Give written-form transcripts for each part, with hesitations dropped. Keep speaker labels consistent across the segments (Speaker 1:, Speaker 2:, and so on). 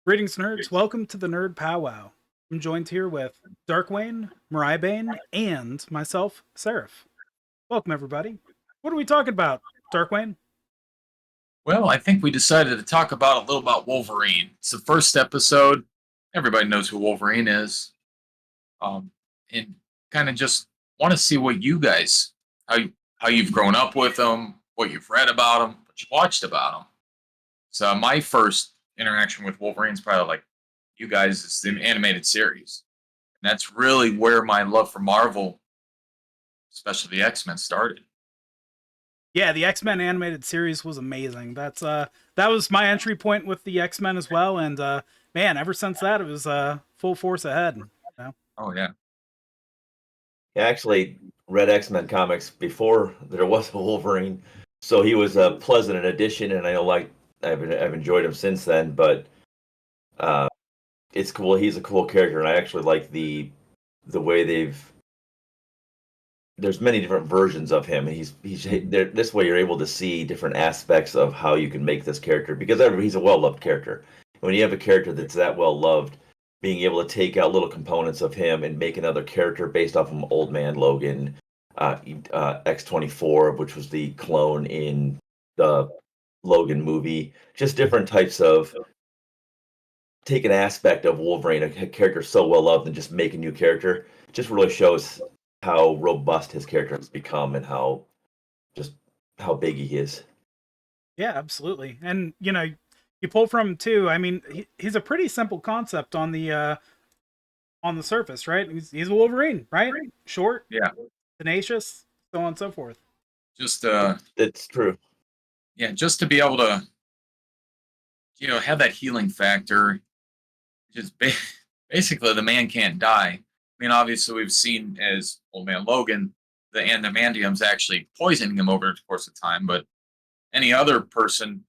Speaker 1: Greetings, nerds. Welcome to the Nerd Pow Wow. I'm joined here with Darkwayne, Moriaibane, and myself, Seraph. Welcome, everybody. What are we talking about, Darkwayne?
Speaker 2: Well, I think we decided to talk about a little about Wolverine. It's the first episode. Everybody knows who Wolverine is. Um, and kind of just want to see what you guys, how you've grown up with him, what you've read about him, what you watched about him. So my first interaction with Wolverine is probably like you guys is the animated series. And that's really where my love for Marvel, especially the X-Men, started.
Speaker 1: Yeah, the X-Men animated series was amazing. That was my entry point with the X-Men as well, and man, ever since that, it was full force ahead.
Speaker 2: Oh yeah.
Speaker 3: I actually read X-Men comics before there was a Wolverine, so he was a pleasant addition, and I know like I've enjoyed him since then. But uh, it's cool. He's a cool character, and I actually like the way they've. There's many different versions of him, and he's this way you're able to see different aspects of how you can make this character because he's a well loved character. When you have a character that's that well loved, being able to take out little components of him and make another character based off of Old Man Logan, X-24, which was the clone in the Logan movie, just different types of take an aspect of Wolverine, a character so well loved, and just make a new character. Just really shows how robust his character has become and just how big he is.
Speaker 1: Yeah, absolutely. And you pull from him too. I mean, he's a pretty simple concept on the surface, right? He's a Wolverine, right? Short,
Speaker 2: Yeah.
Speaker 1: tenacious, so on and so forth.
Speaker 2: Just
Speaker 3: It's true.
Speaker 2: yeah, just to be able to have that healing factor. Just basically, the man can't die. I mean, obviously, we've seen as Old Man Logan, the adamantium's actually poisoning him over the course of time. But any other person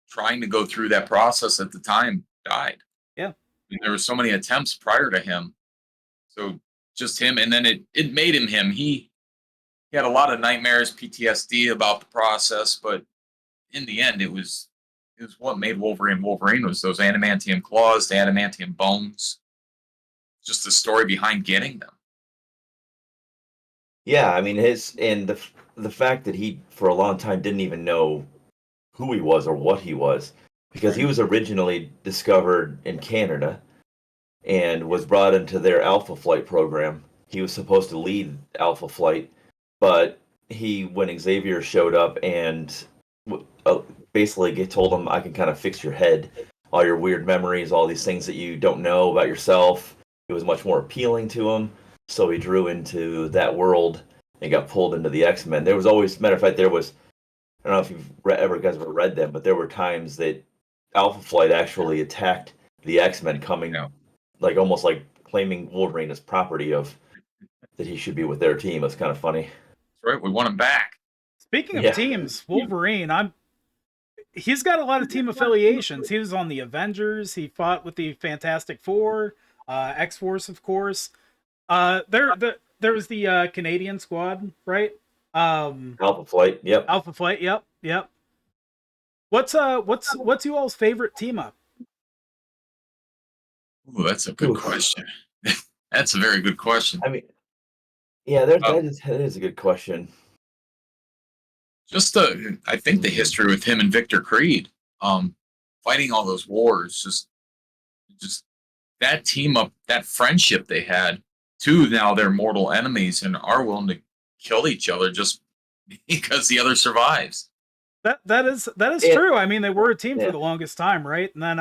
Speaker 2: trying to go through that process at the time died.
Speaker 1: Yeah,
Speaker 2: And there were so many attempts prior to him. So just him, and then it made him him. He had a lot of nightmares, PTSD about the process, but in the end, it was what made Wolverine Wolverine was those adamantium claws, the adamantium bones, just the story behind getting them.
Speaker 3: Yeah, I mean the fact that he for a long time didn't even know who he was or what he was because he
Speaker 2: Right.
Speaker 3: was originally discovered in Canada and was brought into their Alpha Flight program. He was supposed to lead Alpha Flight, but when Xavier showed up and uh, basically told him, "I can kind of fix your head, all your weird memories, all these things that you don't know about yourself." It was much more appealing to him, so he drew into that world and got pulled into the X-Men. There was always, matter of fact, there was. I don't know if you've guys ever read them, but there were times that Alpha Flight actually attacked the X-Men, coming
Speaker 2: Yeah.
Speaker 3: like almost like claiming Wolverine as property of that he should be with their team. It's kind of funny.
Speaker 2: That's right. We want him back.
Speaker 1: Speaking of
Speaker 3: Yeah.
Speaker 1: teams, Wolverine, he's got a lot of team affiliations. He was on the Avengers. He fought with the Fantastic Four, X Force, of course. There was the Canadian squad, right?
Speaker 3: Alpha Flight. Yep.
Speaker 1: Alpha Flight. Yep, yep. What's you all's favorite team up?
Speaker 2: Ooh, that's a good
Speaker 3: Oof.
Speaker 2: question. That's a very good question.
Speaker 3: I mean, yeah, that
Speaker 2: Um,
Speaker 3: that is a good question.
Speaker 2: just I think the history with him and Victor Creed, fighting all those wars, just that team up, that friendship they had. Two now they're mortal enemies and are willing to kill each other just because the other survives.
Speaker 1: That is
Speaker 3: Yeah.
Speaker 1: true. I mean, they were a team for
Speaker 3: Yeah.
Speaker 1: the longest time, right? And then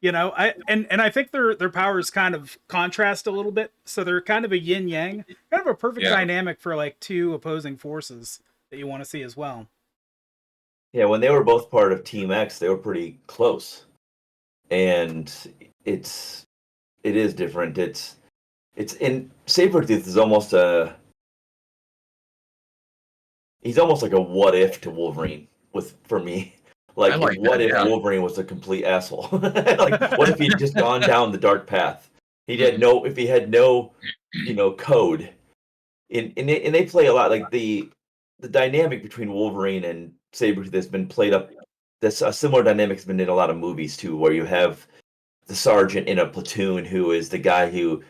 Speaker 2: Yeah.
Speaker 1: I think their powers kind of contrast a little bit, so they're kind of a yin yang, kind of a perfect
Speaker 2: Yeah.
Speaker 1: dynamic for like two opposing forces that you want to see as well.
Speaker 3: Yeah, when they were both part of Team X, they were pretty close, and it's it is different. It's in Sabretooth is almost a he's almost like a what if to Wolverine with for me.
Speaker 2: I
Speaker 3: Like
Speaker 2: like
Speaker 3: what
Speaker 2: that.
Speaker 3: if
Speaker 2: Yeah.
Speaker 3: Wolverine was a complete asshole? Like what if he'd just gone down the dark path? He had no if he had no, code. And they play a lot like the dynamic between Wolverine and Sabretooth has been played up. This a similar dynamic has been in a lot of movies too, where you have sergeant in a platoon who is the guy who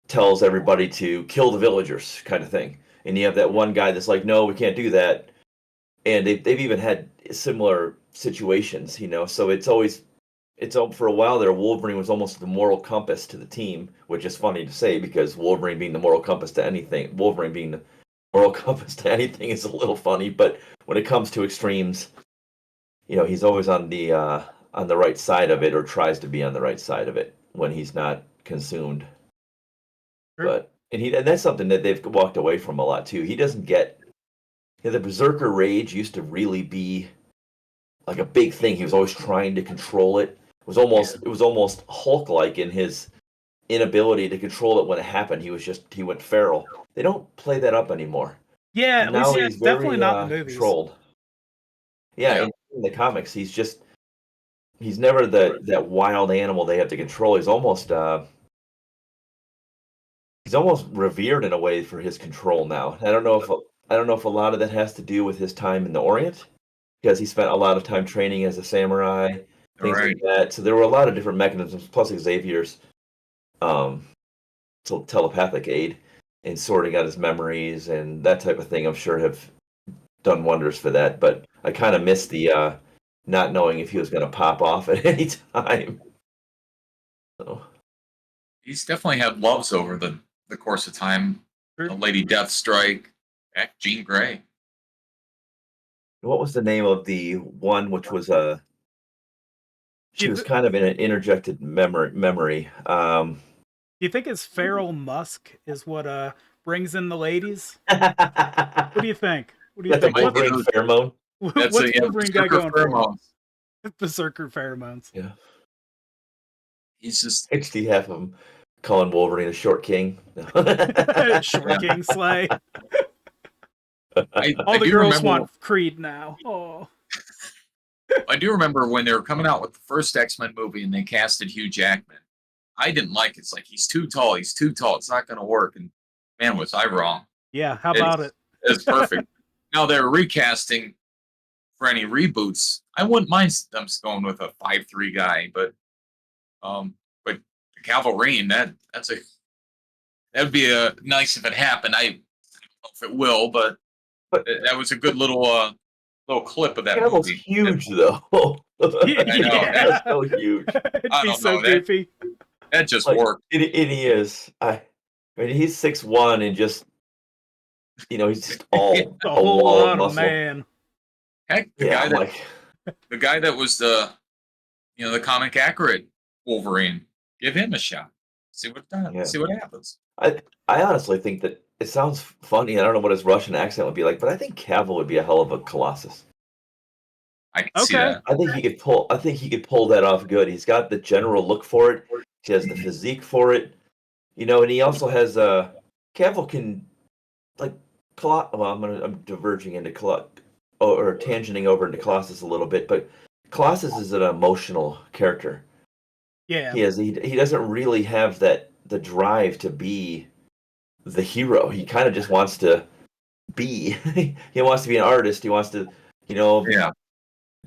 Speaker 3: tells everybody to kill the villagers, kind of thing. And you have that one guy that's like, no, we can't do that. And they've even had similar situations, So it's for a while there, Wolverine was almost the moral compass to the team, which is funny to say because Wolverine being the moral compass to anything, Wolverine being the moral compass to anything is a little funny. But when it comes to extremes, he's always on the right side of it, or tries to be on the right side of it when he's not consumed.
Speaker 1: Sure.
Speaker 3: But and that's something that they've walked away from a lot too. He doesn't get the Berserker rage used to really be like a big thing. He was always trying to control it. It was almost Hulk-like in his inability to control it when it happened. He went feral. They don't play that up anymore.
Speaker 1: Yeah, at
Speaker 3: Now
Speaker 1: least
Speaker 3: he's
Speaker 1: definitely
Speaker 3: very
Speaker 1: not in the movies.
Speaker 3: controlled. Yeah, in the comics, he's never that wild animal they have to control. He's almost revered in a way for his control now. I don't know if a lot of that has to do with his time in the Orient, because he spent a lot of time training as a samurai, things like that. So there were a lot of different mechanisms, plus Xavier's telepathic aid in sorting out his memories and that type of thing. I'm sure have done wonders for that. But I kind of missed the not knowing if he was going to pop off at any time. So.
Speaker 2: He's definitely had loves over the course of time.
Speaker 1: Sure.
Speaker 2: Lady Deathstrike, Jean Grey.
Speaker 3: What was the name of the one which was she was kind of in an interjected memory.
Speaker 1: Do you think his feral musk is what brings in the ladies? What do you think? What do you think?
Speaker 3: Wolverine pheromone.
Speaker 1: What's Wolverine guy going for? Berserker pheromones.
Speaker 3: Yeah.
Speaker 2: He's just
Speaker 3: HD half of him calling Wolverine a short king.
Speaker 1: Short king slay. All the girls want Creed now. Oh.
Speaker 2: I do remember when they were coming out with the first X-Men movie and they casted Hugh Jackman. I didn't like it. It's like, he's too tall. It's not going to work. And man, was I wrong.
Speaker 1: Yeah, how about it?
Speaker 2: It's perfect. Now they're recasting for any reboots. I wouldn't mind them going with a 5'3" guy, but the Wolverine, that'd be nice if it happened. I don't know if it will, but that was a good little clip of that movie.
Speaker 3: Huge though.
Speaker 1: Yeah,
Speaker 2: I know.
Speaker 3: That's so huge.
Speaker 1: It'd be so goofy.
Speaker 2: That just worked.
Speaker 3: And he is. I mean, he's 6'1" and just he's just all
Speaker 1: a whole lot of man.
Speaker 2: Heck, the guy that was the comic accurate Wolverine, give him a shot. See what happens.
Speaker 3: I honestly think that it sounds funny. I don't know what his Russian accent would be like, but I think Cavill would be a hell of a Colossus.
Speaker 2: I can see that.
Speaker 3: I think he could pull that off good. He's got the general look for it. He has the physique for it. And he also has Cavill can I'm diverging into or tangenting over into Colossus a little bit, but Colossus is an emotional character.
Speaker 1: Yeah.
Speaker 3: He doesn't really have the drive to be the hero. He kind of just wants to be. He wants to be an artist. He wants to,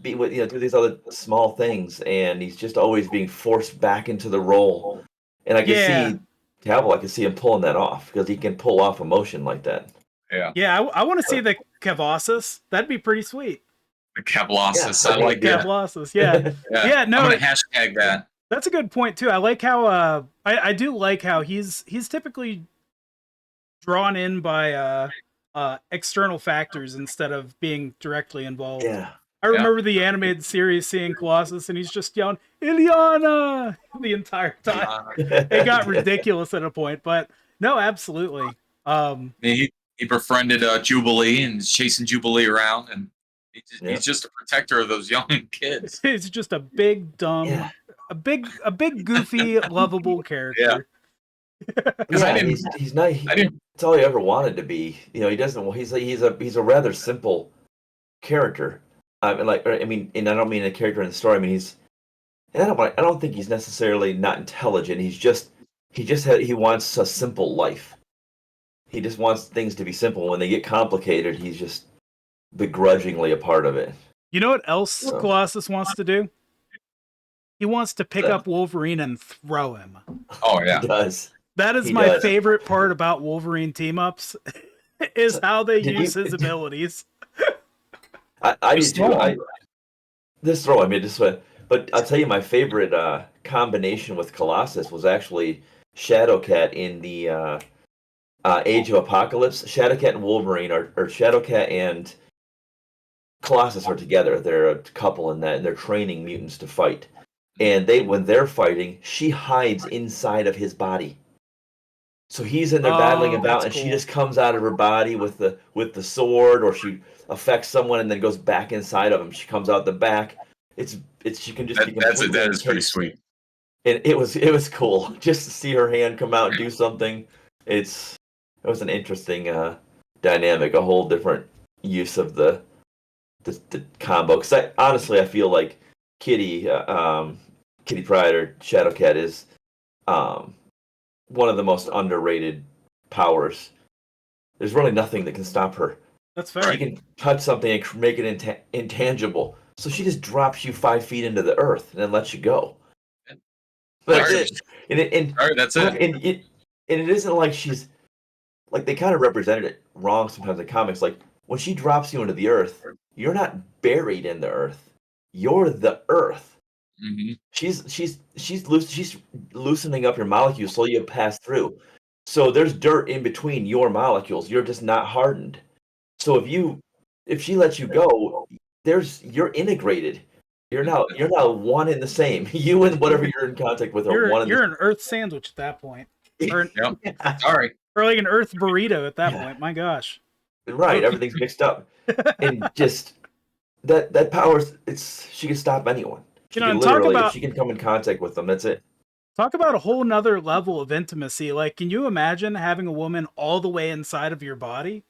Speaker 3: be with do these other small things, and he's just always being forced back into the role. And I can see Cavill. I can see him pulling that off because he can pull off emotion like that.
Speaker 2: Yeah.
Speaker 1: Yeah, I want to see the Colossus. That'd be pretty sweet.
Speaker 2: The Colossus.
Speaker 3: Yeah,
Speaker 2: I like that.
Speaker 1: Colossus. Yeah. Yeah. No.
Speaker 2: I'm gonna hashtag that.
Speaker 1: That's a good point too. I like how I do like how he's typically drawn in by external factors instead of being directly involved.
Speaker 3: Yeah.
Speaker 1: I remember the animated series seeing Colossus and he's just yelling Ilyana the entire time. It got ridiculous at a point, but no, absolutely.
Speaker 2: He befriended Jubilee and is chasing Jubilee around, and he's just a protector of those young kids.
Speaker 1: He's just a big dumb, a big goofy, lovable character.
Speaker 3: Yeah, he's not. That's all he ever wanted to be. He doesn't. He's a rather simple character. And I don't mean a character in the story. I mean I don't think he's necessarily not intelligent. He wants a simple life. He just wants things to be simple. When they get complicated, he's just begrudgingly a part of it.
Speaker 1: You know what else Colossus wants to do? He wants to pick up Wolverine and throw him.
Speaker 2: Oh yeah,
Speaker 3: He does.
Speaker 1: That is
Speaker 3: He
Speaker 1: my
Speaker 3: does.
Speaker 1: favorite part about Wolverine team-ups, is how they
Speaker 3: Did
Speaker 1: use
Speaker 3: you-
Speaker 1: his abilities.
Speaker 3: I did
Speaker 2: Just
Speaker 3: too.
Speaker 2: throw 'em.
Speaker 3: This throw, I mean, this way. But I'll tell you, my favorite combination with Colossus was actually Shadowcat in the Age of Apocalypse. Shadowcat and Wolverine or Shadowcat and Colossus are together. They're a couple in that, and they're training mutants to fight. And when they're fighting, she hides inside of his body. So he's in there battling about,
Speaker 1: that's
Speaker 3: and she
Speaker 1: cool.
Speaker 3: just comes out of her body with the sword, or she affects someone and then goes back inside of him. She comes out the back. It's she can just be completely
Speaker 2: that is pretty
Speaker 3: encased.
Speaker 2: sweet.
Speaker 3: And it was cool just to see her hand come out and do something. It was an interesting dynamic, a whole different use of the combo. Because honestly, I feel like Kitty Pryde or Shadowcat is one of the most underrated powers. There's really nothing that can stop her.
Speaker 1: That's
Speaker 3: She
Speaker 1: fair.
Speaker 3: can touch something and make it intangible. So she just drops you 5 feet into the earth and then lets you go. That's
Speaker 2: Sorry.
Speaker 3: it. And
Speaker 2: All right, that's it.
Speaker 3: it isn't like she's like they kind of represented it wrong sometimes in comics. Like when she drops you into the earth, you're not buried in the earth. You're the earth.
Speaker 2: Mm-hmm.
Speaker 3: She's loosening up your molecules so you pass through. So there's dirt in between your molecules. You're just not hardened. So if she lets you go, you're integrated. You're now one and the same. You and whatever you're in contact with are one and
Speaker 1: You're an Earth sandwich at that point, or
Speaker 2: Yep. Sorry.
Speaker 1: or like an Earth burrito at that point. My gosh.
Speaker 3: right. Everything's mixed up, and just that power. She can stop anyone. She can
Speaker 1: And talk
Speaker 3: literally,
Speaker 1: about
Speaker 3: if she can come in contact with them, that's it.
Speaker 1: Talk about a whole nother level of intimacy. Like, can you imagine having a woman all the way inside of your body?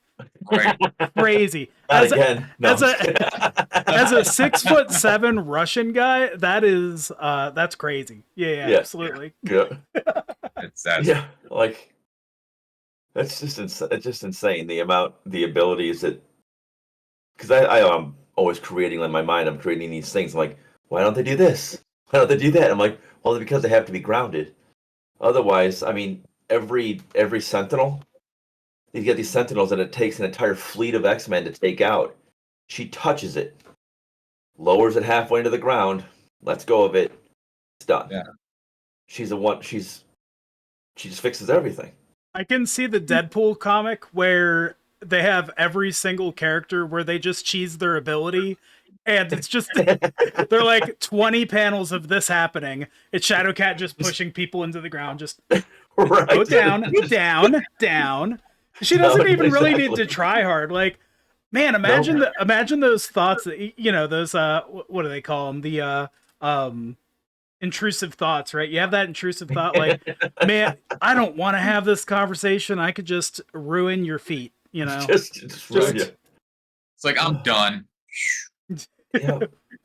Speaker 2: Right.
Speaker 1: Crazy.
Speaker 3: Not again. No.
Speaker 1: As a 6'7" Russian guy, that's crazy. Yeah,
Speaker 3: Yeah.
Speaker 1: absolutely.
Speaker 3: Yeah.
Speaker 2: That's
Speaker 3: Yeah. Like that's just it's just insane the abilities that because I am always creating in my mind. I'm creating these things. I'm like, why don't they do this? Why don't they do that? I'm like, well, because they have to be grounded. Otherwise, I mean, every Sentinel, you get these Sentinels that it takes an entire fleet of X-Men to take out. She touches it, lowers it halfway into the ground, lets go of it. It's done.
Speaker 2: Yeah.
Speaker 3: She just fixes everything.
Speaker 1: I can see the Deadpool comic where they have every single character where they just cheese their ability, and it's just they're like 20 panels of this happening. It's Shadowcat just pushing people into the ground, just
Speaker 3: Right.
Speaker 1: go down. She doesn't even really need to try hard. Like, man, imagine those thoughts that those what do they call them? The intrusive thoughts, right? You have that intrusive thought, like, man, I don't want to have this conversation. I could just ruin your feet,
Speaker 3: Just ruin you.
Speaker 2: It's like I'm done.
Speaker 3: Yeah.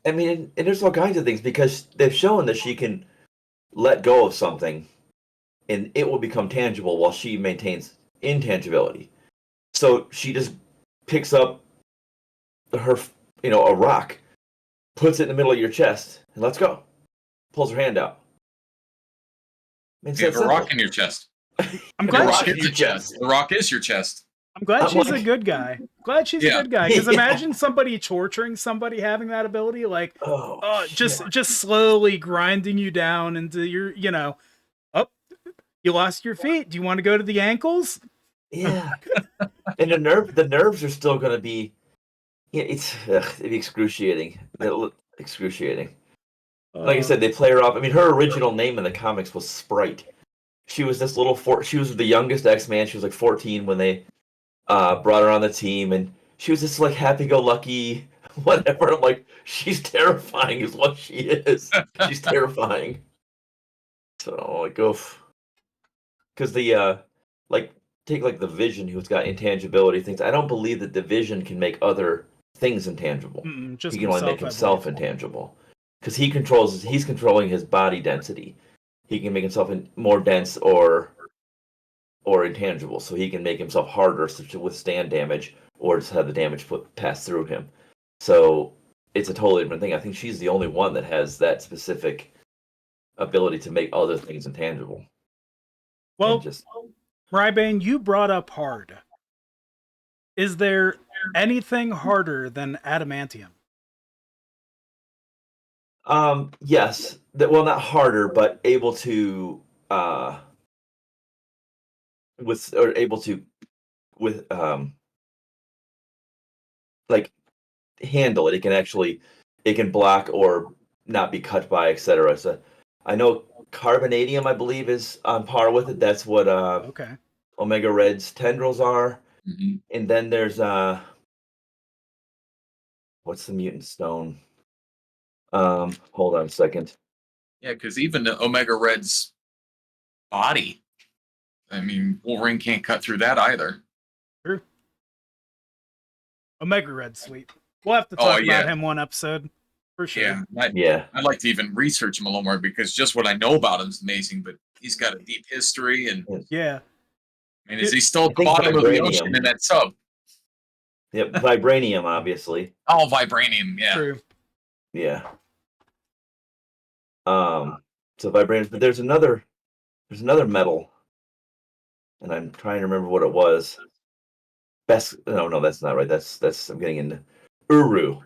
Speaker 3: I mean, and there's all kinds of things because they've shown that she can let go of something and it will become tangible while she maintains intangibility. So she just picks up her, a rock, puts it in the middle of your chest, and let's go. Pulls her hand out.
Speaker 2: You have a rock in your chest.
Speaker 1: I'm
Speaker 2: The
Speaker 1: glad
Speaker 2: rock is your chest. The rock is your chest.
Speaker 1: I'm glad
Speaker 3: I'm
Speaker 1: she's a
Speaker 3: like-
Speaker 1: good guy. Glad she's a
Speaker 2: Yeah.
Speaker 1: good guy. Because
Speaker 3: Yeah.
Speaker 1: imagine somebody torturing somebody having that ability, like,
Speaker 3: shit.
Speaker 1: just slowly grinding you down into your, oh, you lost your feet. Do you want to go to the ankles?
Speaker 3: Yeah. And the nerves are still going to be. Yeah, it'd be excruciating. Excruciating. Like I said, they play her off. I mean, her original name in the comics was Sprite. She was this she was the youngest X-Man. She was like 14 when they brought her on the team, and she was just like happy-go-lucky, whatever. I'm like, she's terrifying, is what she is. She's terrifying. So like, oof. Because take like the Vision, who's got intangibility things. I don't believe that the Vision can make other things intangible.
Speaker 1: Just
Speaker 3: He can only make
Speaker 1: I
Speaker 3: himself
Speaker 1: believe.
Speaker 3: intangible. Because he's controlling his body density. He can make himself more dense or intangible, so he can make himself harder to withstand damage or just have the damage pass through him. So it's a totally different thing. I think she's the only one that has that specific ability to make other things intangible.
Speaker 1: Well,
Speaker 3: And just
Speaker 1: Moriaibane, you brought up hard. Is there anything harder than adamantium?
Speaker 3: yes, well, not harder, but able to with like handle it. It can block or not be cut by, etc. So I know carbonadium, I believe, is on par with it. That's what
Speaker 1: Okay.
Speaker 3: Omega Red's tendrils are.
Speaker 2: Mhm.
Speaker 3: And then there's what's the mutant stone? Hold on a second.
Speaker 2: Yeah, because even the Omega Red's body, I mean, Wolverine can't cut through that either.
Speaker 1: True. Omega Red's sweet. We'll have to
Speaker 2: Oh,
Speaker 1: talk about
Speaker 2: yeah.
Speaker 1: him one episode. For sure.
Speaker 2: Yeah,
Speaker 3: Yeah.
Speaker 2: I'd like to even research him a little more because just what I know about him is amazing. But he's got a deep history, and
Speaker 1: Yeah.
Speaker 2: I mean, is he still at the
Speaker 3: I think
Speaker 2: bottom of the
Speaker 3: vibranium.
Speaker 2: ocean in that sub?
Speaker 3: Yep, vibranium, obviously.
Speaker 2: Oh, vibranium, yeah.
Speaker 1: True.
Speaker 3: Yeah. So vibranium, but there's another metal, and I'm trying to remember what it was. No, that's not right. That's I'm getting into Uru,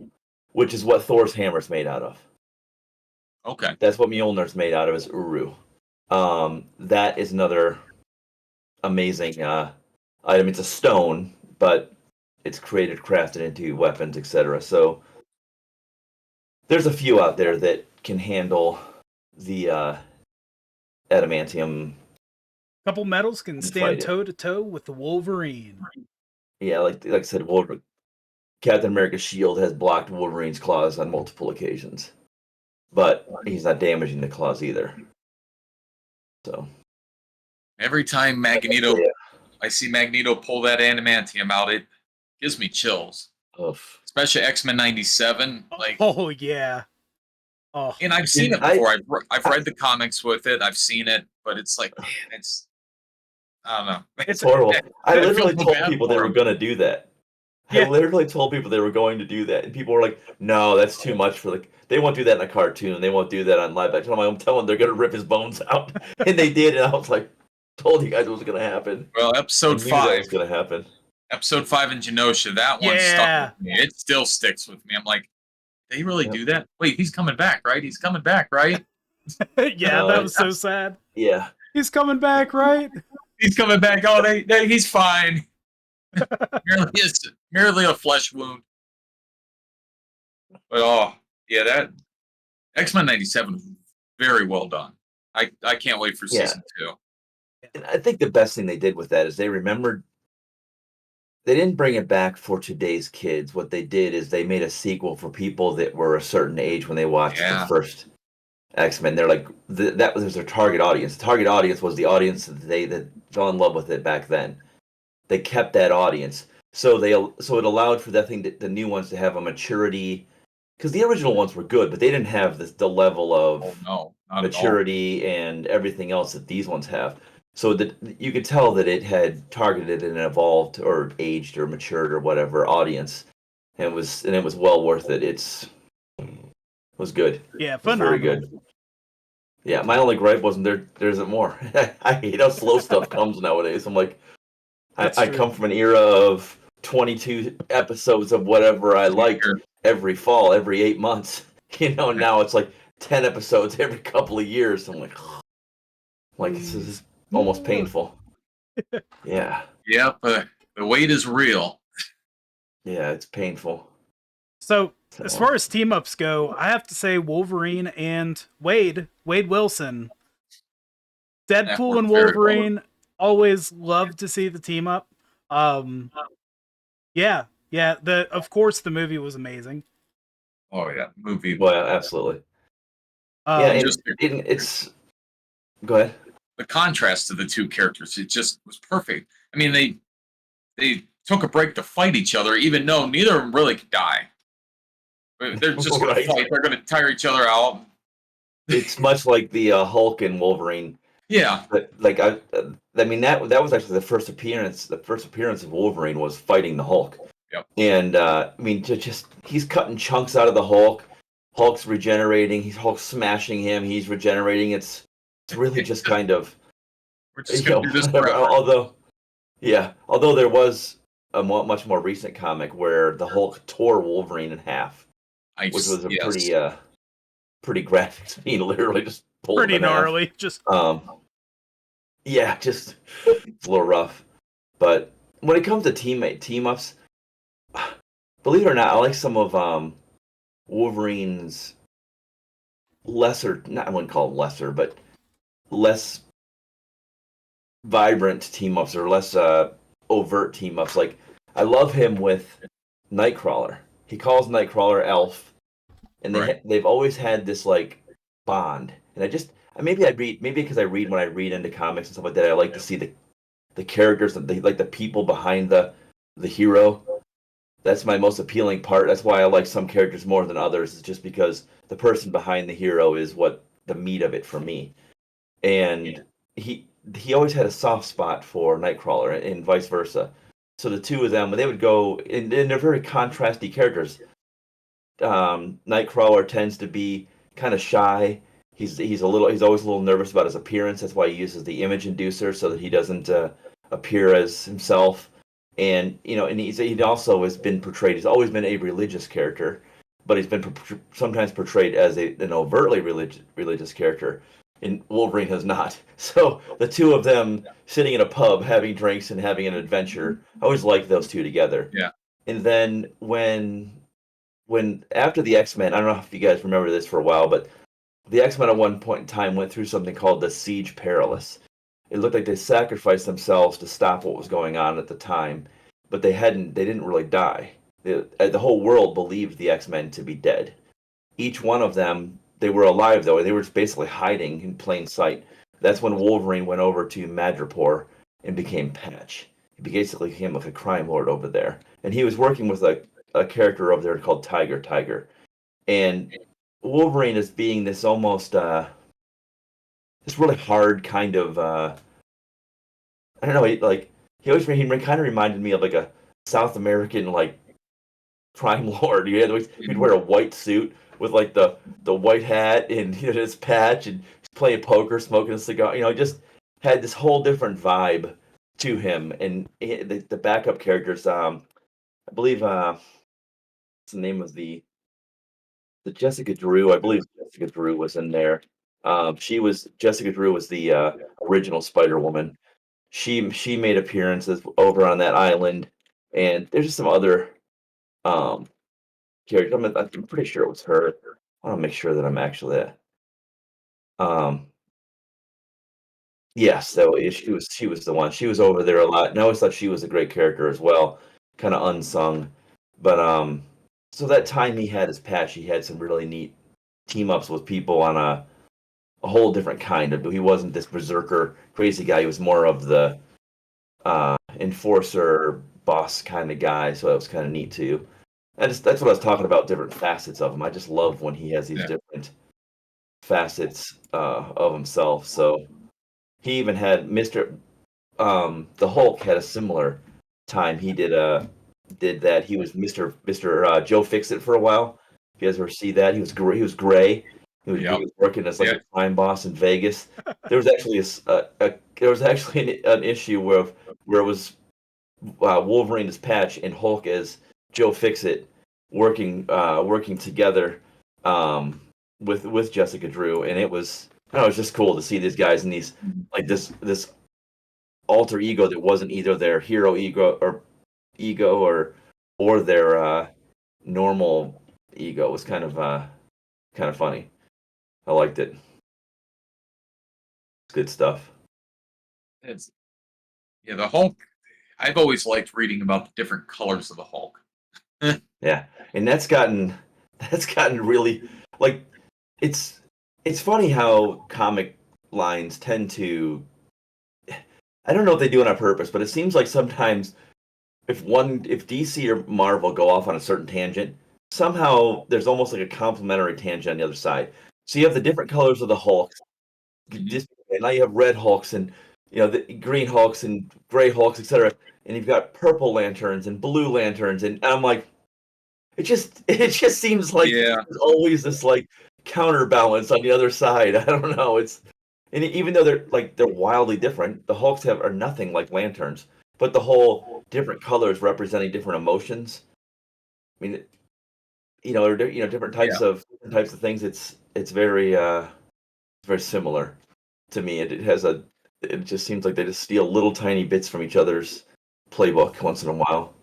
Speaker 3: which is what Thor's hammer's made out of.
Speaker 2: Okay.
Speaker 3: That's what Mjolnir's made out of, is Uru. That is another amazing item. It's a stone, but it's crafted into weapons, etc. So there's a few out there that can handle the adamantium.
Speaker 1: Couple metals can
Speaker 3: And
Speaker 1: stand
Speaker 3: fight it.
Speaker 1: toe to toe with the Wolverine.
Speaker 3: Yeah, like I said, Captain America's shield has blocked Wolverine's claws on multiple occasions, but he's not damaging the claws either. So
Speaker 2: Every time Magneto,
Speaker 3: Yeah.
Speaker 2: I see Magneto pull that adamantium out, it gives me chills.
Speaker 3: Oof.
Speaker 2: Especially X-Men '97. Like,
Speaker 1: Oh yeah. Oh.
Speaker 2: and I've seen it before. I've read the comics with it. I've seen it, but it's like, man, it's I don't know.
Speaker 3: It's horrible. I
Speaker 2: feel
Speaker 3: literally
Speaker 2: so
Speaker 3: told
Speaker 2: bad
Speaker 3: people they
Speaker 2: for
Speaker 3: were
Speaker 2: him.
Speaker 3: going to do that.
Speaker 1: Yeah.
Speaker 3: I literally told people they were going to do that, and people were like, "No, that's too much for like." They won't do that in a cartoon. They won't do that on live action. I'm telling them they're going to rip his bones out, and they did. And I was like, "Told you guys it was going to happen."
Speaker 2: Well,
Speaker 3: I
Speaker 2: episode
Speaker 3: knew that
Speaker 2: 5.
Speaker 3: was going to happen.
Speaker 2: Episode 5 in Genosha, that one
Speaker 1: Yeah.
Speaker 2: stuck with me. It still sticks with me. I'm like, they really
Speaker 3: Yep.
Speaker 2: do that? Wait, he's coming back, right? He's coming back, right?
Speaker 1: Yeah,
Speaker 3: No,
Speaker 1: that was so sad.
Speaker 3: Yeah,
Speaker 1: He's coming back, right?
Speaker 2: He's coming back. Oh, he's fine. merely a flesh wound. But oh, yeah, that X-Men '97 was very well done. I can't wait for
Speaker 3: Yeah.
Speaker 2: season 2.
Speaker 3: and I think the best thing they did with that is they remembered. They didn't bring it back for today's kids. What they did is they made a sequel for people that were a certain age when they watched
Speaker 2: Yeah.
Speaker 3: the first X-Men. They're like that was their target audience. The target audience was the audience that fell in love with it back then. They kept that audience, so it allowed for the new ones to have a maturity, because the original ones were good, but they didn't have the level of
Speaker 2: Oh no, not at all.
Speaker 3: maturity and everything else that these ones have. So that you could tell that it had targeted an evolved or aged or matured or whatever audience, and it was well worth it. It was good.
Speaker 1: Yeah,
Speaker 3: It was
Speaker 1: phenomenal.
Speaker 3: very good. Yeah, my only gripe wasn't there isn't more. I hate how slow stuff comes nowadays. I'm like,
Speaker 1: That's
Speaker 3: I
Speaker 1: true.
Speaker 3: come from an era of 22 episodes of whatever I liked
Speaker 2: Sure.
Speaker 3: every fall, every 8 months. Now it's like 10 episodes every couple of years. I'm like this is almost painful. Yeah.
Speaker 2: Yep, the wait is real.
Speaker 3: Yeah, it's painful.
Speaker 1: So, as far as team ups go, I have to say Wolverine and Wade Wilson, Deadpool
Speaker 2: worked
Speaker 1: and
Speaker 2: very well.
Speaker 1: Wolverine, always love to see the team up. Yeah. Of course the movie was amazing.
Speaker 2: Oh yeah, movie.
Speaker 3: Well, absolutely.
Speaker 1: Um,
Speaker 3: Yeah,
Speaker 2: just-
Speaker 3: it's go ahead.
Speaker 2: The contrast to the two characters, it just was perfect. I mean, they took a break to fight each other, even though neither of them really could die. They're just going to
Speaker 3: Right.
Speaker 2: fight. They're going to tire each other out.
Speaker 3: It's much like the Hulk and Wolverine.
Speaker 2: Yeah,
Speaker 3: But like I mean that was actually the first appearance. The first appearance of Wolverine was fighting the Hulk.
Speaker 2: Yep.
Speaker 3: And I mean, just he's cutting chunks out of the Hulk. Hulk's regenerating. Hulk's smashing him. He's regenerating. It's really just kind of
Speaker 2: We're just gonna do this
Speaker 3: whatever.
Speaker 2: forever.
Speaker 3: Although there was a much more recent comic where the Hulk tore Wolverine in half, which was a pretty graphic scene. Literally just pulled him
Speaker 1: Pretty
Speaker 3: in half.
Speaker 1: gnarly. Just
Speaker 3: just it's a little rough. But when it comes to team ups, believe it or not, I like some of Wolverine's lesser, not I wouldn't call them lesser, but less vibrant team ups or less overt team ups. Like I love him with Nightcrawler. He calls Nightcrawler Elf, and they've always had this like bond. And maybe because I read when I read into comics and stuff like that, I like to see the characters, the people behind the hero. That's my most appealing part. That's why I like some characters more than others. Is just because the person behind the hero is what the meat of it for me. And he always had a soft spot for Nightcrawler and vice versa. So the two of them, they would go, and they're very contrasty characters. Nightcrawler tends to be kind of shy. He's always a little nervous about his appearance. That's why he uses the image inducer so that he doesn't appear as himself. And and he also has been portrayed. He's always been a religious character, but he's been sometimes portrayed as an overtly religious character. And Wolverine has not. So the two of them sitting in a pub having drinks and having an adventure. I always liked those two together.
Speaker 2: Yeah.
Speaker 3: And then when after the X-Men, I don't know if you guys remember this for a while, but the X-Men at one point in time went through something called the Siege Perilous. It looked like they sacrificed themselves to stop what was going on at the time, but they didn't really die. The whole world believed the X-Men to be dead. Each one of them, they were alive though. They were just basically hiding in plain sight. That's when Wolverine went over to Madripoor and became Patch. He basically became like a crime lord over there, and he was working with a character over there called Tiger. And Wolverine is being this almost this really hard kind of I don't know, he kind of reminded me of like a South American like crime lord. He'd wear a white suit with like the white hat and his patch, and he's playing poker, smoking a cigar. Just had this whole different vibe to him. And the backup characters, I believe, what's the name of the Jessica Drew? I believe Jessica Drew was in there. Jessica Drew was the original Spider-Woman. She made appearances over on that island, and there's just some other characters. I'm pretty sure it was her. I want to make sure that I'm actually yes, she was the one. She was over there a lot, and I always thought she was a great character as well, kind of unsung. But so that time he had his patch, he had some really neat team ups with people on a whole different kind of. He wasn't this berserker crazy guy. He was more of the enforcer boss kind of guy. So that was kind of neat too. That's what I was talking about. Different facets of him. I just love when he has these different facets of himself. So he even had the Hulk had a similar time. He did that. He was Mr. Joe Fixit for a while. If you guys ever see that, he was gray. He was working as like a crime boss in Vegas. There was actually an issue where it was Wolverine as Patch and Hulk as Joe Fixit working together with Jessica Drew, and it was just cool to see these guys in these like this alter ego that wasn't either their hero ego or their normal ego. It was kind of funny. I liked it. It's good stuff.
Speaker 2: The Hulk. I've always liked reading about the different colors of the Hulk.
Speaker 3: Yeah, and that's gotten really like it's funny how comic lines tend to. I don't know if they do it on purpose, but it seems like sometimes if DC or Marvel go off on a certain tangent, somehow there's almost like a complementary tangent on the other side. So you have the different colors of the Hulks, and now you have red Hulks and the green Hulks and gray Hulks, etc. And you've got purple lanterns and blue lanterns, and I'm like, it just seems like
Speaker 2: Yeah.
Speaker 3: there's always this like counterbalance on the other side. I don't know. And even though they're wildly different, the Hulks are nothing like Lanterns, but the whole different colors representing different emotions. I mean, different types of things. It's very similar to me. It just seems like they just steal little tiny bits from each other's playbook once in a while.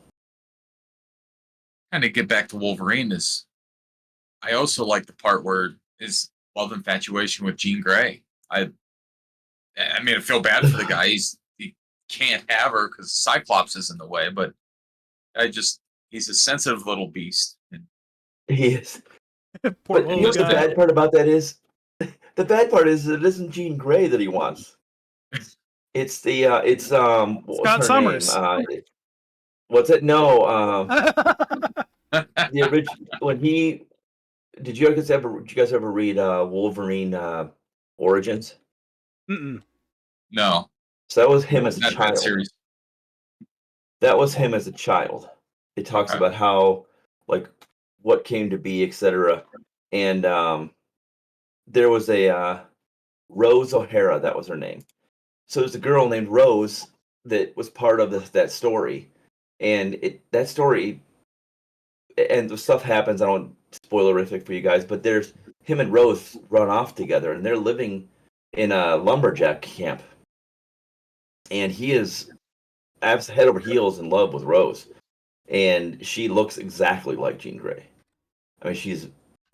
Speaker 2: Kind of get back to Wolverine is I also like the part where his love infatuation with Jean Grey. I mean, I feel bad for the guy. He can't have her because Cyclops is in the way, but he's a sensitive little beast. And
Speaker 3: He is.
Speaker 1: Poor
Speaker 3: But you
Speaker 1: little
Speaker 3: know what the
Speaker 1: guy.
Speaker 3: bad part about that is? The bad part is it isn't Jean Grey that he wants. It's what was
Speaker 1: Scott
Speaker 3: her
Speaker 1: Summers.
Speaker 3: name? What's it? No, the original when he did you guys ever read Wolverine Origins?
Speaker 1: Mm-mm.
Speaker 2: No,
Speaker 3: So that was him as a
Speaker 2: not that
Speaker 3: child.
Speaker 2: serious.
Speaker 3: That was him as a child. It talks
Speaker 2: Okay.
Speaker 3: about how like what came to be, etc. And there was a Rose O'Hara, that was her name. So there's a girl named Rose that was part of that story, and that story and the stuff happens. I don't spoilerific for you guys, but there's him and Rose run off together, and they're living in a lumberjack camp, and he is head over heels in love with Rose, and she looks exactly like Jean Grey. I mean, she's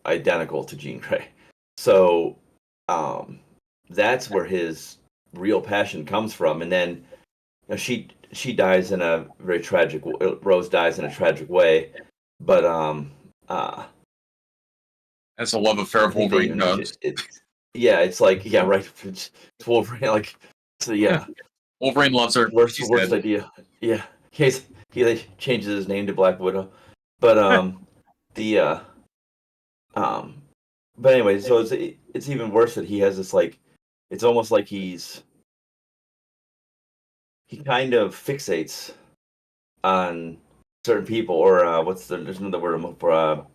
Speaker 3: identical to Jean Grey. So that's where his real passion comes from, and then she dies in a very tragic. Rose dies in a tragic way, but
Speaker 2: That's a love affair
Speaker 3: I
Speaker 2: of
Speaker 3: think they
Speaker 2: Wolverine
Speaker 3: even mentioned
Speaker 2: does.
Speaker 3: yeah, it's like yeah, right. It's Wolverine, like so yeah.
Speaker 2: Wolverine loves her. She's
Speaker 3: Worst
Speaker 2: dead.
Speaker 3: idea. Yeah, he changes his name to Black Widow, but the um, but anyway, so it's even worse that he has this like, it's almost like he kind of fixates on certain people or there's another word I'm looking for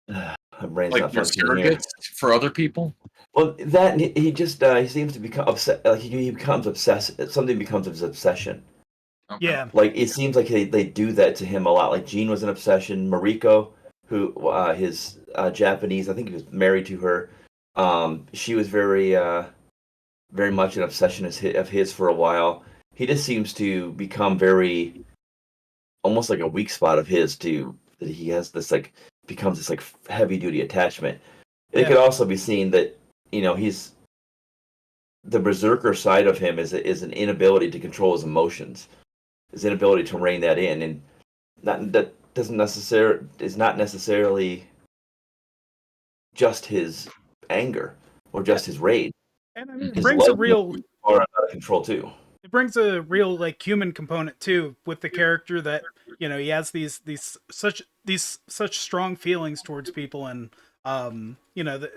Speaker 3: my brain's
Speaker 2: Like
Speaker 3: not
Speaker 2: they're
Speaker 3: functioning here.
Speaker 2: surrogates for other people.
Speaker 3: Well, that he just he seems to become upset. Like he becomes obsessed. Something becomes his obsession.
Speaker 2: Okay.
Speaker 1: Yeah.
Speaker 3: Like it seems like they do that to him a lot. Like Jean was an obsession. Mariko, who his Japanese, I think he was married to her. She was very much an obsession of his for a while. He just seems to become very almost like a weak spot of his too. That he has this like becomes this like heavy duty attachment. It
Speaker 1: Yeah.
Speaker 3: could also be seen that he's the berserker side of him is an inability to control his emotions, his inability to rein that in, and that doesn't necessarily is not necessarily just his anger or just his rage.
Speaker 1: And I mean,
Speaker 3: His love are out of control too.
Speaker 1: it brings a real like human component too with the character that he has these such strong feelings towards people, and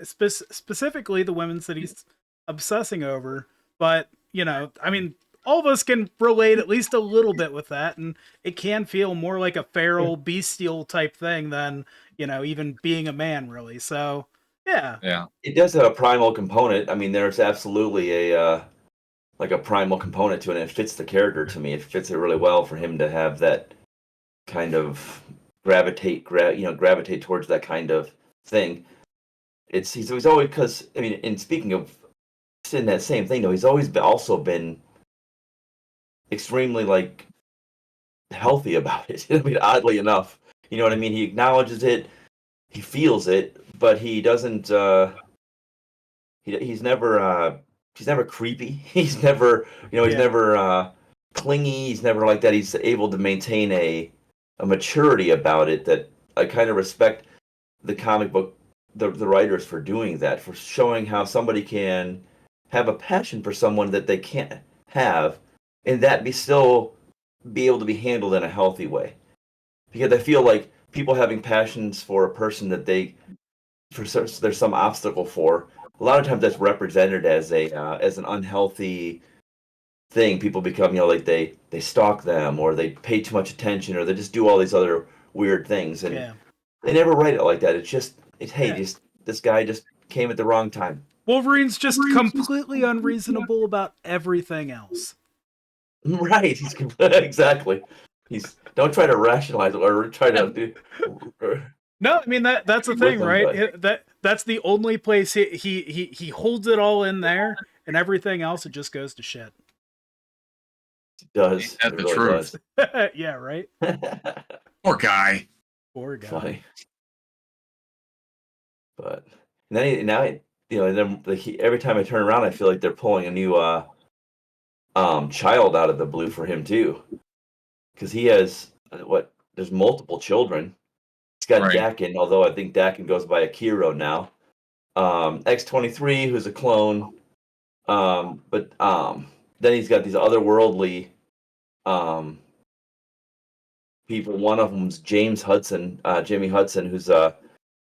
Speaker 1: specifically the women's that he's obsessing over. But I mean, all of us can relate at least a little bit with that, and it can feel more like a feral bestial type thing than even being a man really. So yeah.
Speaker 2: Yeah.
Speaker 3: It does have a primal component. I mean, there's absolutely a like a primal component to it, and it fits the character to me. It fits it really well for him to have that kind of gravitate towards that kind of thing. He's always, because I mean, and speaking of in that same thing though, he's always also been extremely like healthy about it. I mean, oddly enough, you know what I mean. He acknowledges it, he feels it, but he doesn't. He's never creepy. He's never he's
Speaker 1: Yeah.
Speaker 3: never clingy. He's never like that. He's able to maintain a maturity about it that I kind of respect the comic book the writers for doing that, for showing how somebody can have a passion for someone that they can't have, and that be able to be handled in a healthy way. Because I feel like people having passions for a person that there's some obstacle for, a lot of times that's represented as an unhealthy thing. People become like they stalk them, or they pay too much attention, or they just do all these other weird things, and
Speaker 1: Yeah.
Speaker 3: they never write it like that. It's just
Speaker 1: Yeah.
Speaker 3: this guy just came at the wrong time.
Speaker 1: Wolverine's just completely unreasonable about everything else.
Speaker 3: Right? He's exactly. He's don't try to rationalize it or try to do.
Speaker 1: No, I mean that's the
Speaker 3: With
Speaker 1: thing,
Speaker 3: them,
Speaker 1: right?
Speaker 3: but
Speaker 1: That's the only place he holds it all in there, and everything else it just goes to shit.
Speaker 3: it does.
Speaker 2: Ain't that
Speaker 3: It
Speaker 2: the
Speaker 3: really
Speaker 2: truth?
Speaker 1: Yeah, right.
Speaker 3: does.
Speaker 2: Poor guy.
Speaker 1: Poor guy.
Speaker 3: Funny. But now and then every time I turn around, I feel like they're pulling a new child out of the blue for him too, because he has there's multiple children. He's got
Speaker 2: Right.
Speaker 3: Dakin, although I think Dakin goes by Akiro now. X-23, who's a clone. But then he's got these otherworldly people. One of them's James Hudson, Jimmy Hudson,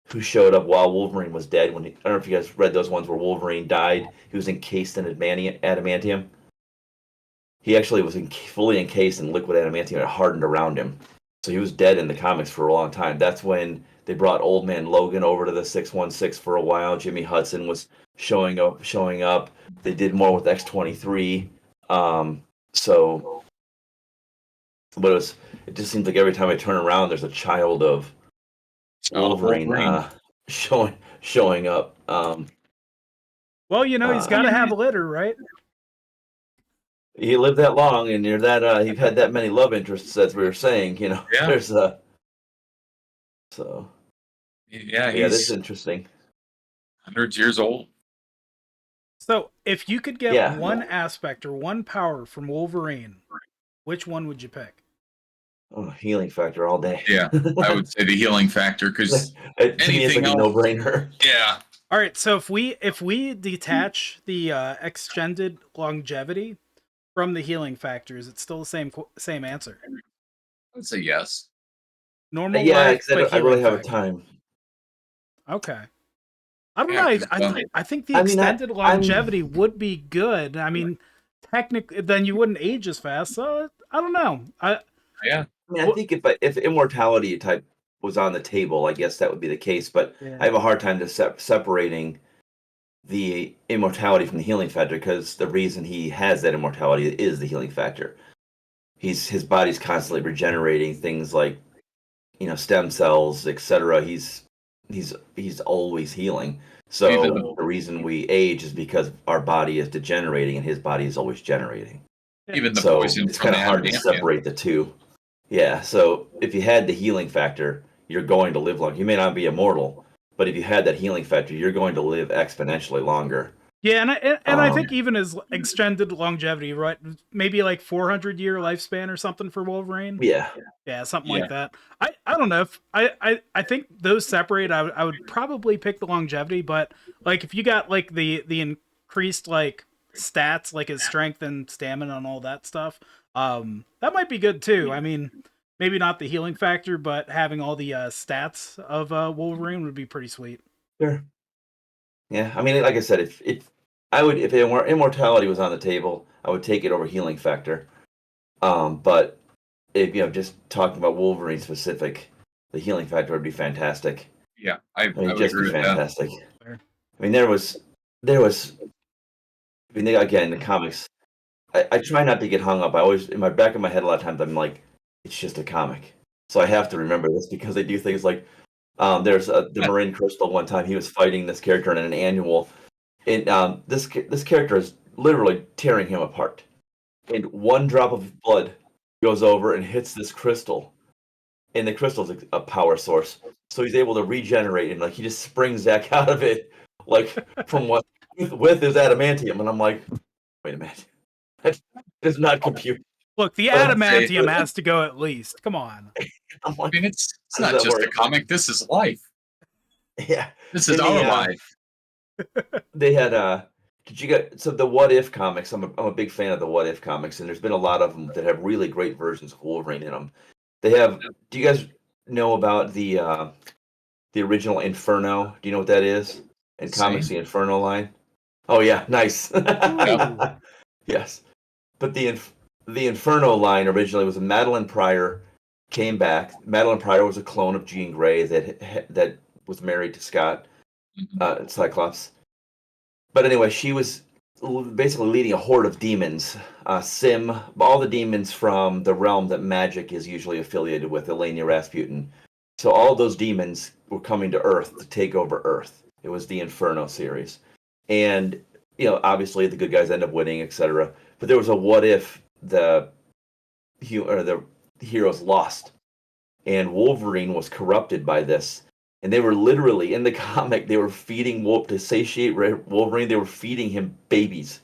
Speaker 3: who showed up while Wolverine was dead. I don't know if you guys read those ones where Wolverine died. He was encased in adamantium. He actually was fully encased in liquid adamantium and it hardened around him. So he was dead in the comics for a long time. That's when they brought Old Man Logan over to the 616 for a while. Jimmy Hudson was showing up. They did more with X-23. But it just seems like every time I turn around, there's a child of Wolverine showing up.
Speaker 1: Well, he's got to have a litter, right?
Speaker 3: He lived that long, and you've had that many love interests, as we were saying.
Speaker 2: Yeah.
Speaker 3: There's so.
Speaker 2: Yeah,
Speaker 3: Yeah, this
Speaker 2: he's
Speaker 3: is interesting.
Speaker 2: 100 years old.
Speaker 1: So, if you could get
Speaker 3: Yeah.
Speaker 1: one aspect or one power from Wolverine, which one would you pick?
Speaker 3: Oh, healing factor all day.
Speaker 2: Yeah, I would say the healing factor because
Speaker 3: To me, it's
Speaker 2: anything
Speaker 3: like a
Speaker 2: else-
Speaker 3: no-brainer.
Speaker 2: yeah,
Speaker 1: All right, so if we detach the extended longevity from the healing factors, it's still the same answer.
Speaker 2: I would say yes.
Speaker 1: Normal
Speaker 3: Yeah,
Speaker 1: life,
Speaker 3: because
Speaker 1: but
Speaker 3: I really
Speaker 1: healing
Speaker 3: have a
Speaker 1: factor.
Speaker 3: time.
Speaker 1: Okay. I don't
Speaker 2: Yeah,
Speaker 1: know.
Speaker 2: 'cause,
Speaker 1: I think the
Speaker 3: I mean,
Speaker 1: extended longevity would be good. I mean, technically, then you wouldn't age as fast. So I don't know.
Speaker 2: Yeah,
Speaker 3: I mean, I think if immortality type was on the table, I guess that would be the case. But
Speaker 1: Yeah.
Speaker 3: I have a hard time to separating the immortality from the healing factor because the reason he has that immortality is the healing factor. His body's constantly regenerating things like stem cells, etc. He's always healing. So
Speaker 2: Even
Speaker 3: the reason we age is because our body is degenerating and his body is always generating.
Speaker 2: even the
Speaker 3: So
Speaker 2: poison
Speaker 3: it's
Speaker 2: from
Speaker 3: kind
Speaker 2: the
Speaker 3: of hard to
Speaker 2: adamantium.
Speaker 3: separate the two. Yeah. So if you had the healing factor, you're going to live long. You may not be immortal, but if you had that healing factor, you're going to live exponentially longer.
Speaker 1: Yeah, and I think even his extended longevity, right? Maybe like 400-year lifespan or something for Wolverine.
Speaker 3: Yeah.
Speaker 1: Yeah, something
Speaker 2: Yeah.
Speaker 1: like that. I don't know if I think those separate. I would probably pick the longevity, but like if you got like the increased like stats, like his strength and stamina and all that stuff, that might be good too. I mean, maybe not the healing factor, but having all the stats of Wolverine would be pretty sweet.
Speaker 3: Sure. Yeah. I mean, like I said, if immortality was on the table, I would take it over healing factor. But if just talking about Wolverine specific, the healing factor would be fantastic.
Speaker 2: Yeah, I
Speaker 3: I mean,
Speaker 2: would
Speaker 3: just
Speaker 2: agree
Speaker 3: be
Speaker 2: with that.
Speaker 3: fantastic.
Speaker 1: Fair.
Speaker 3: I mean, there was. I mean, again, the comics. I try not to get hung up. I always, in my back of my head, a lot of times, I'm like, it's just a comic. So I have to remember this because they do things like, there's the Marin Crystal. One time, he was fighting this character in an annual, and this character is literally tearing him apart, and one drop of blood goes over and hits this crystal, and the crystal's a power source, so he's able to regenerate and like he just springs back out of it, like from what with his adamantium, and I'm like, wait a minute, that does not compute.
Speaker 1: Look, the
Speaker 3: Well,
Speaker 1: adamantium has to go at least. Come on.
Speaker 3: I'm
Speaker 2: I
Speaker 3: like,
Speaker 2: mean, it's
Speaker 3: how does
Speaker 2: not
Speaker 3: that
Speaker 2: just a
Speaker 3: work?
Speaker 2: comic. This is life.
Speaker 3: Yeah,
Speaker 2: This is
Speaker 3: In
Speaker 2: our
Speaker 3: the,
Speaker 2: life.
Speaker 3: they had did you get so the What If comics? I'm a big fan of the What If comics, and there's been a lot of them that have really great versions of Wolverine in them. They have. Do you guys know about the original Inferno? Do you know what that is? In comics, the Inferno line. Oh yeah, nice.
Speaker 1: Ooh.
Speaker 3: Yes, but the Inferno line originally was Madeline Pryor came back. Madeline Pryde was a clone of Jean Grey that was married to Scott, Cyclops. But anyway, she was basically leading a horde of demons. Sim, all the demons from the realm that magic is usually affiliated with, Elenia Rasputin. So all those demons were coming to Earth to take over Earth. It was the Inferno series. And, obviously the good guys end up winning, etc. But there was a what if the heroes lost. And Wolverine was corrupted by this. And they were literally, in the comic, they were feeding Wolf to satiate Wolverine. They were feeding him babies.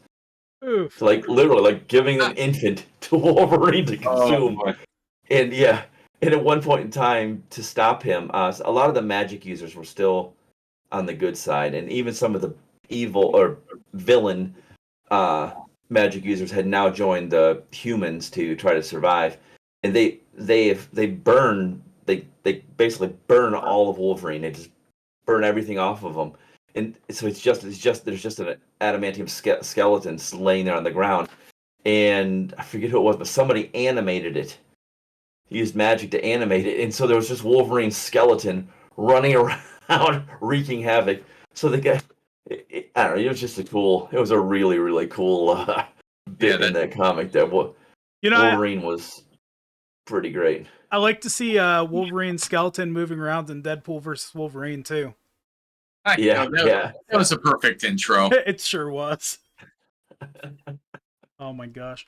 Speaker 1: Oof.
Speaker 3: So, literally, giving an infant to Wolverine to consume.
Speaker 2: Oh,
Speaker 3: And and at one point in time, to stop him, a lot of the magic users were still on the good side. And even some of the evil or villain magic users had now joined the humans to try to survive. And they basically burn all of Wolverine. They just burn everything off of him, and so there's just an adamantium skeleton laying there on the ground. And I forget who it was, but somebody animated it. He used magic to animate it, and so there was just Wolverine's skeleton running around wreaking havoc. So the guy, I don't know, it was a really, really cool bit in that comic. Wolverine was pretty great.
Speaker 1: I like to see Wolverine's skeleton moving around in Deadpool versus Wolverine too.
Speaker 2: That was a perfect intro.
Speaker 1: It sure was. Oh my gosh.